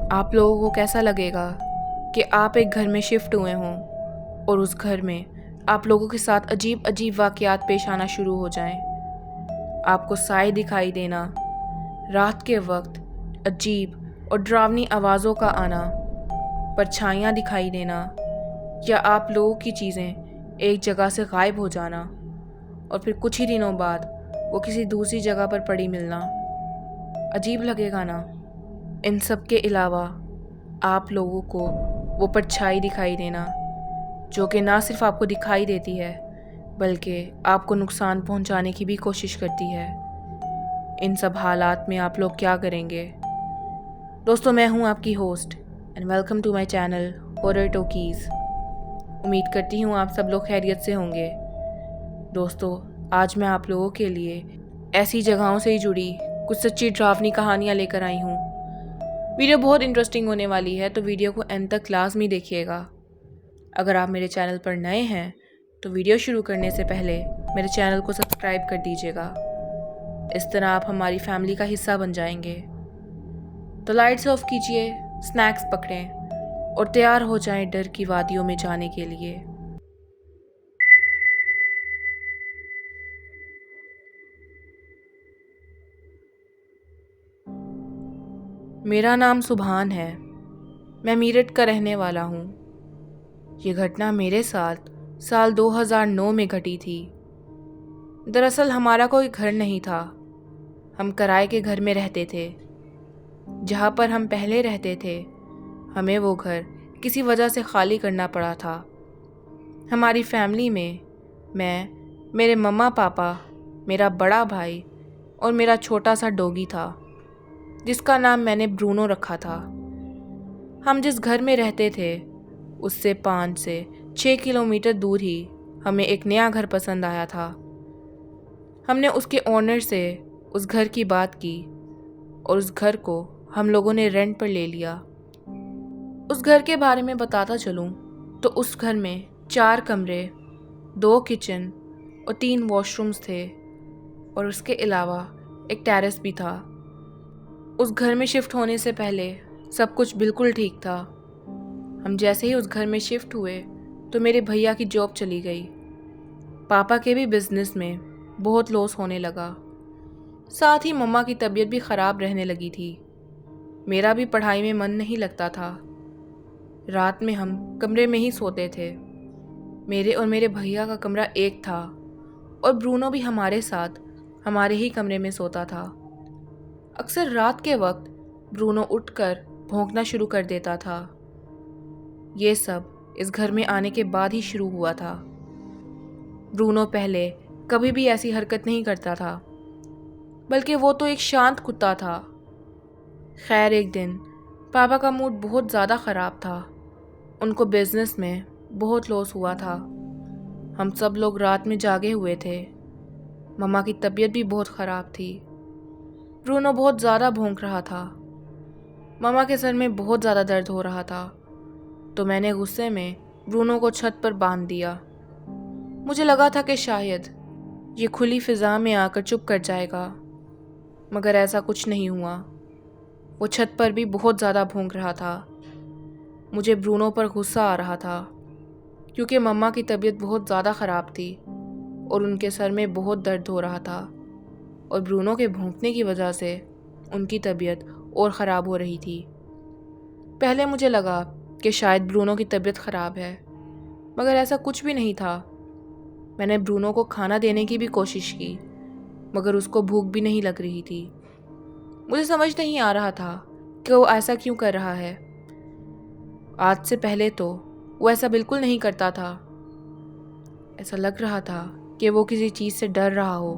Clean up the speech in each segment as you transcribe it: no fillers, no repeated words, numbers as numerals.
आप लोगों को कैसा लगेगा कि आप एक घर में शिफ्ट हुए हों और उस घर में आप लोगों के साथ अजीब अजीब वाक़यात पेश आना शुरू हो जाएं। आपको साए दिखाई देना, रात के वक्त अजीब और डरावनी आवाज़ों का आना, परछाइयाँ दिखाई देना या आप लोगों की चीज़ें एक जगह से गायब हो जाना और फिर कुछ ही दिनों बाद वो किसी दूसरी जगह पर पड़ी मिलना। अजीब लगेगा ना। इन सब के अलावा आप लोगों को वो परछाई दिखाई देना जो कि ना सिर्फ आपको दिखाई देती है बल्कि आपको नुकसान पहुंचाने की भी कोशिश करती है। इन सब हालात में आप लोग क्या करेंगे? दोस्तों, मैं हूं आपकी host and welcome to my channel horror talkies. उम्मीद करती हूं आप सब लोग खैरियत से होंगे। दोस्तों, आज मैं आप लोगों के लिए ऐसी जगहों से ही जुड़ी कुछ सच्ची डरावनी कहानियाँ लेकर आई हूँ। वीडियो बहुत इंटरेस्टिंग होने वाली है, तो वीडियो को एंड तक लाजमी देखिएगा। अगर आप मेरे चैनल पर नए हैं तो वीडियो शुरू करने से पहले मेरे चैनल को सब्सक्राइब कर दीजिएगा। इस तरह आप हमारी फैमिली का हिस्सा बन जाएंगे। तो लाइट्स ऑफ कीजिए, स्नैक्स पकड़ें और तैयार हो जाएं डर की वादियों में जाने के लिए। मेरा नाम सुभान है। मैं मीरठ का रहने वाला हूँ। ये घटना मेरे साथ साल 2009 में घटी थी। दरअसल हमारा कोई घर नहीं था। हम किराए के घर में रहते थे। जहाँ पर हम पहले रहते थे, हमें वो घर किसी वजह से खाली करना पड़ा था। हमारी फैमिली में मैं, मेरे मम्मा पापा, मेरा बड़ा भाई और मेरा छोटा सा डॉगी था जिसका नाम मैंने ब्रूनो रखा था। हम जिस घर में रहते थे उससे 5 से 6 किलोमीटर दूर ही हमें एक नया घर पसंद आया था। हमने उसके ओनर से उस घर की बात की और उस घर को हम लोगों ने रेंट पर ले लिया। उस घर के बारे में बताता चलूं तो उस घर में 4 कमरे, 2 किचन और 3 वॉशरूम्स थे और उसके अलावा एक टेरेस भी था। उस घर में शिफ्ट होने से पहले सब कुछ बिल्कुल ठीक था। हम जैसे ही उस घर में शिफ्ट हुए तो मेरे भैया की जॉब चली गई। पापा के भी बिजनेस में बहुत लॉस होने लगा। साथ ही मम्मा की तबीयत भी ख़राब रहने लगी थी। मेरा भी पढ़ाई में मन नहीं लगता था। रात में हम कमरे में ही सोते थे। मेरे और मेरे भैया का कमरा एक था और ब्रूनो भी हमारे साथ हमारे ही कमरे में सोता था। अक्सर रात के वक्त ब्रूनो उठकर भौंकना शुरू कर देता था। ये सब इस घर में आने के बाद ही शुरू हुआ था। ब्रूनो पहले कभी भी ऐसी हरकत नहीं करता था, बल्कि वो तो एक शांत कुत्ता था। खैर, एक दिन पापा का मूड बहुत ज़्यादा ख़राब था। उनको बिजनेस में बहुत लॉस हुआ था। हम सब लोग रात में जागे हुए थे। मम्मा की तबीयत भी बहुत ख़राब थी। ब्रूनो बहुत ज़्यादा भौंक रहा था। मम्मा के सर में बहुत ज़्यादा दर्द हो रहा था, तो मैंने गुस्से में ब्रूनो को छत पर बांध दिया। मुझे लगा था कि शायद ये खुली फ़िज़ा में आकर चुप कर जाएगा, मगर ऐसा कुछ नहीं हुआ। वो छत पर भी बहुत ज़्यादा भौंक रहा था। मुझे ब्रूनो पर गुस्सा आ रहा था क्योंकि मम्मा की तबीयत बहुत ज़्यादा ख़राब थी और उनके सर में बहुत दर्द हो रहा था और ब्रूनो के भौंकने की वजह से उनकी तबीयत और ख़राब हो रही थी। पहले मुझे लगा कि शायद ब्रूनो की तबीयत ख़राब है, मगर ऐसा कुछ भी नहीं था। मैंने ब्रूनो को खाना देने की भी कोशिश की, मगर उसको भूख भी नहीं लग रही थी। मुझे समझ नहीं आ रहा था कि वो ऐसा क्यों कर रहा है। आज से पहले तो वो ऐसा बिल्कुल नहीं करता था। ऐसा लग रहा था कि वो किसी चीज़ से डर रहा हो।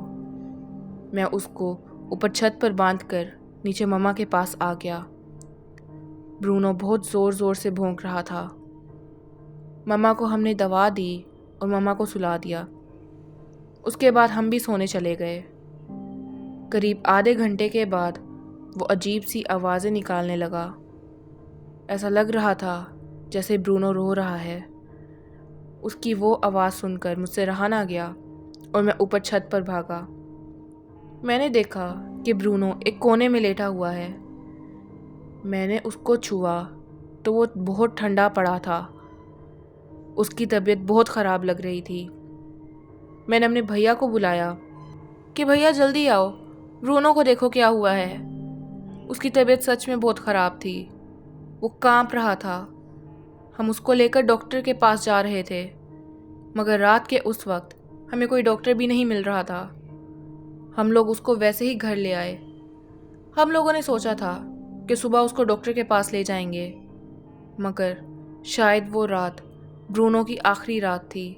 मैं उसको ऊपर छत पर बांधकर नीचे मम्मा के पास आ गया। ब्रूनो बहुत ज़ोर ज़ोर से भौंक रहा था। मम्मा को हमने दवा दी और मम्मा को सुला दिया। उसके बाद हम भी सोने चले गए। करीब आधे घंटे के बाद वो अजीब सी आवाज़ें निकालने लगा। ऐसा लग रहा था जैसे ब्रूनो रो रहा है। उसकी वो आवाज़ सुनकर मुझसे रहा ना गया और मैं ऊपर छत पर भागा। मैंने देखा कि ब्रूनो एक कोने में लेटा हुआ है। मैंने उसको छुआ तो वो बहुत ठंडा पड़ा था। उसकी तबीयत बहुत ख़राब लग रही थी। मैंने अपने भैया को बुलाया कि भैया जल्दी आओ, ब्रूनो को देखो क्या हुआ है। उसकी तबीयत सच में बहुत ख़राब थी, वो कांप रहा था। हम उसको लेकर डॉक्टर के पास जा रहे थे, मगर रात के उस वक्त हमें कोई डॉक्टर भी नहीं मिल रहा था। हम लोग उसको वैसे ही घर ले आए। हम लोगों ने सोचा था कि सुबह उसको डॉक्टर के पास ले जाएंगे, मगर शायद वो रात ब्रूनो की आखिरी रात थी।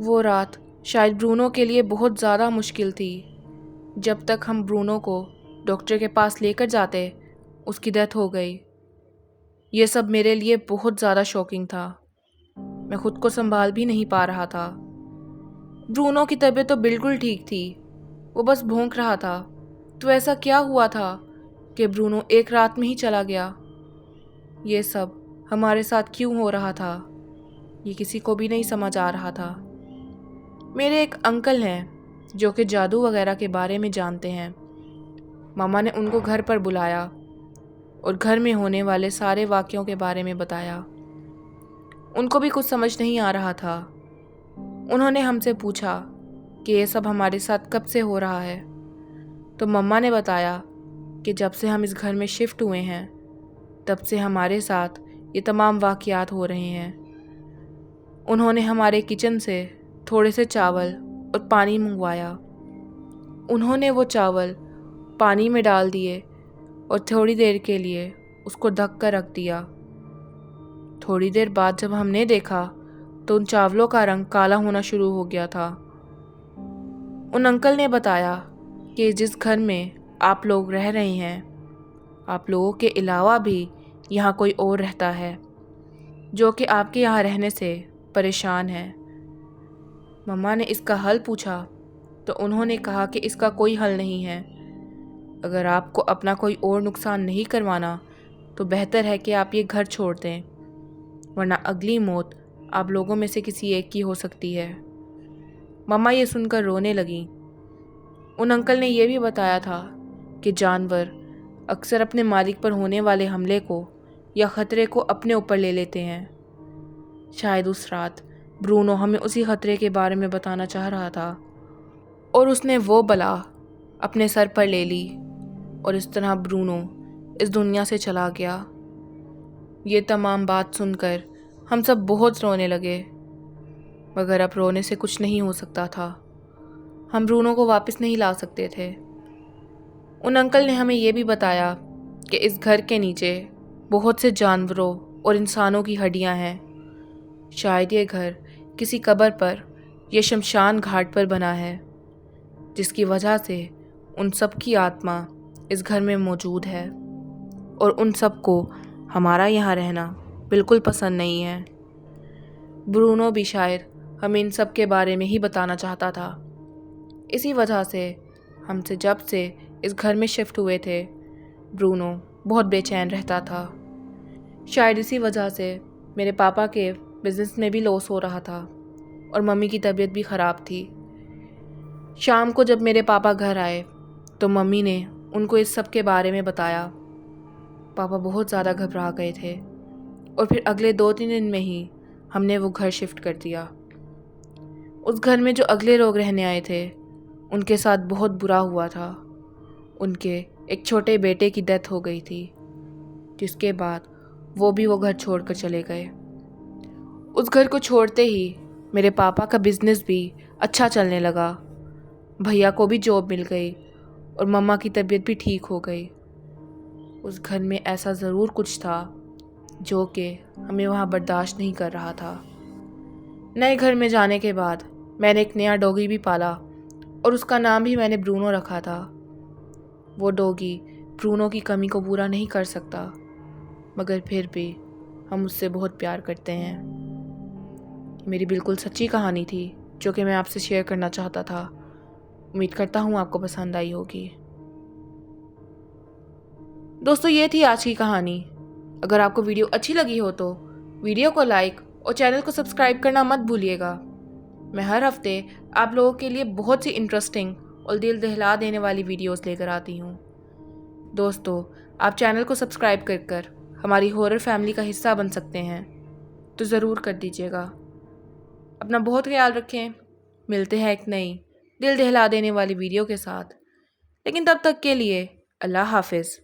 वो रात शायद ब्रूनो के लिए बहुत ज़्यादा मुश्किल थी। जब तक हम ब्रूनो को डॉक्टर के पास लेकर जाते, उसकी डेथ हो गई। ये सब मेरे लिए बहुत ज़्यादा शॉकिंग था। मैं खुद को संभाल भी नहीं पा रहा था। ब्रूनो की तबीयत तो बिल्कुल ठीक थी, वो बस भौंक रहा था। तो ऐसा क्या हुआ था कि ब्रूनो एक रात में ही चला गया? ये सब हमारे साथ क्यों हो रहा था, ये किसी को भी नहीं समझ आ रहा था। मेरे एक अंकल हैं जो कि जादू वगैरह के बारे में जानते हैं। मामा ने उनको घर पर बुलाया और घर में होने वाले सारे वाक़यों के बारे में बताया। उनको भी कुछ समझ नहीं आ रहा था। उन्होंने हमसे पूछा कि ये सब हमारे साथ कब से हो रहा है। तो मम्मा ने बताया कि जब से हम इस घर में शिफ्ट हुए हैं, तब से हमारे साथ ये तमाम वाक़यात हो रहे हैं। उन्होंने हमारे किचन से थोड़े से चावल और पानी मंगवाया। उन्होंने वो चावल पानी में डाल दिए और थोड़ी देर के लिए उसको ढक कर रख दिया। थोड़ी देर बाद जब हमने देखा तो उन चावलों का रंग काला होना शुरू हो गया था। उन अंकल ने बताया कि जिस घर में आप लोग रह रहे हैं, आप लोगों के अलावा भी यहाँ कोई और रहता है जो कि आपके यहाँ रहने से परेशान है। मम्मा ने इसका हल पूछा तो उन्होंने कहा कि इसका कोई हल नहीं है। अगर आपको अपना कोई और नुकसान नहीं करवाना तो बेहतर है कि आप ये घर छोड़ दें, वरना अगली मौत आप लोगों में से किसी एक की हो सकती है। मम्मा ये सुनकर रोने लगी। उन अंकल ने यह भी बताया था कि जानवर अक्सर अपने मालिक पर होने वाले हमले को या ख़तरे को अपने ऊपर ले लेते हैं। शायद उस रात ब्रूनो हमें उसी ख़तरे के बारे में बताना चाह रहा था और उसने वो बला अपने सर पर ले ली और इस तरह ब्रूनो इस दुनिया से चला गया। ये तमाम बात सुनकर हम सब बहुत रोने लगे, मगर अब रोने से कुछ नहीं हो सकता था। हम ब्रूनो को वापस नहीं ला सकते थे। उन अंकल ने हमें यह भी बताया कि इस घर के नीचे बहुत से जानवरों और इंसानों की हड्डियां हैं। शायद ये घर किसी कब्र पर या शमशान घाट पर बना है, जिसकी वजह से उन सब की आत्मा इस घर में मौजूद है और उन सब को हमारा यहाँ रहना बिल्कुल पसंद नहीं है। ब्रूनो भी शायद हमें इन सब के बारे में ही बताना चाहता था। इसी वजह से हमसे जब से इस घर में शिफ्ट हुए थे, ब्रूनो बहुत बेचैन रहता था। शायद इसी वजह से मेरे पापा के बिज़नेस में भी लॉस हो रहा था और मम्मी की तबीयत भी ख़राब थी। शाम को जब मेरे पापा घर आए तो मम्मी ने उनको इस सब के बारे में बताया। पापा बहुत ज़्यादा घबरा गए थे और फिर अगले 2-3 दिन में ही हमने वो घर शिफ्ट कर दिया। उस घर में जो अगले लोग रहने आए थे, उनके साथ बहुत बुरा हुआ था। उनके एक छोटे बेटे की डेथ हो गई थी, जिसके बाद वो भी वो घर छोड़कर चले गए। उस घर को छोड़ते ही मेरे पापा का बिज़नेस भी अच्छा चलने लगा। भैया को भी जॉब मिल गई और मम्मा की तबीयत भी ठीक हो गई। उस घर में ऐसा ज़रूर कुछ था जो कि हमें वहाँ बर्दाश्त नहीं कर रहा था। नए घर में जाने के बाद मैंने एक नया डॉगी भी पाला और उसका नाम भी मैंने ब्रूनो रखा था। वो डॉगी ब्रूनो की कमी को पूरा नहीं कर सकता, मगर फिर भी हम उससे बहुत प्यार करते हैं। मेरी बिल्कुल सच्ची कहानी थी जो कि मैं आपसे शेयर करना चाहता था। उम्मीद करता हूँ आपको पसंद आई होगी। दोस्तों, ये थी आज की कहानी। अगर आपको वीडियो अच्छी लगी हो तो वीडियो को लाइक और चैनल को सब्सक्राइब करना मत भूलिएगा। मैं हर हफ्ते आप लोगों के लिए बहुत सी इंटरेस्टिंग और दिल दहला देने वाली वीडियोस लेकर आती हूँ। दोस्तों, आप चैनल को सब्सक्राइब कर हमारी हॉरर फैमिली का हिस्सा बन सकते हैं, तो ज़रूर कर दीजिएगा। अपना बहुत ख्याल रखें। मिलते हैं एक नई दिल दहला देने वाली वीडियो के साथ, लेकिन तब तक के लिए अल्लाह हाफिज़।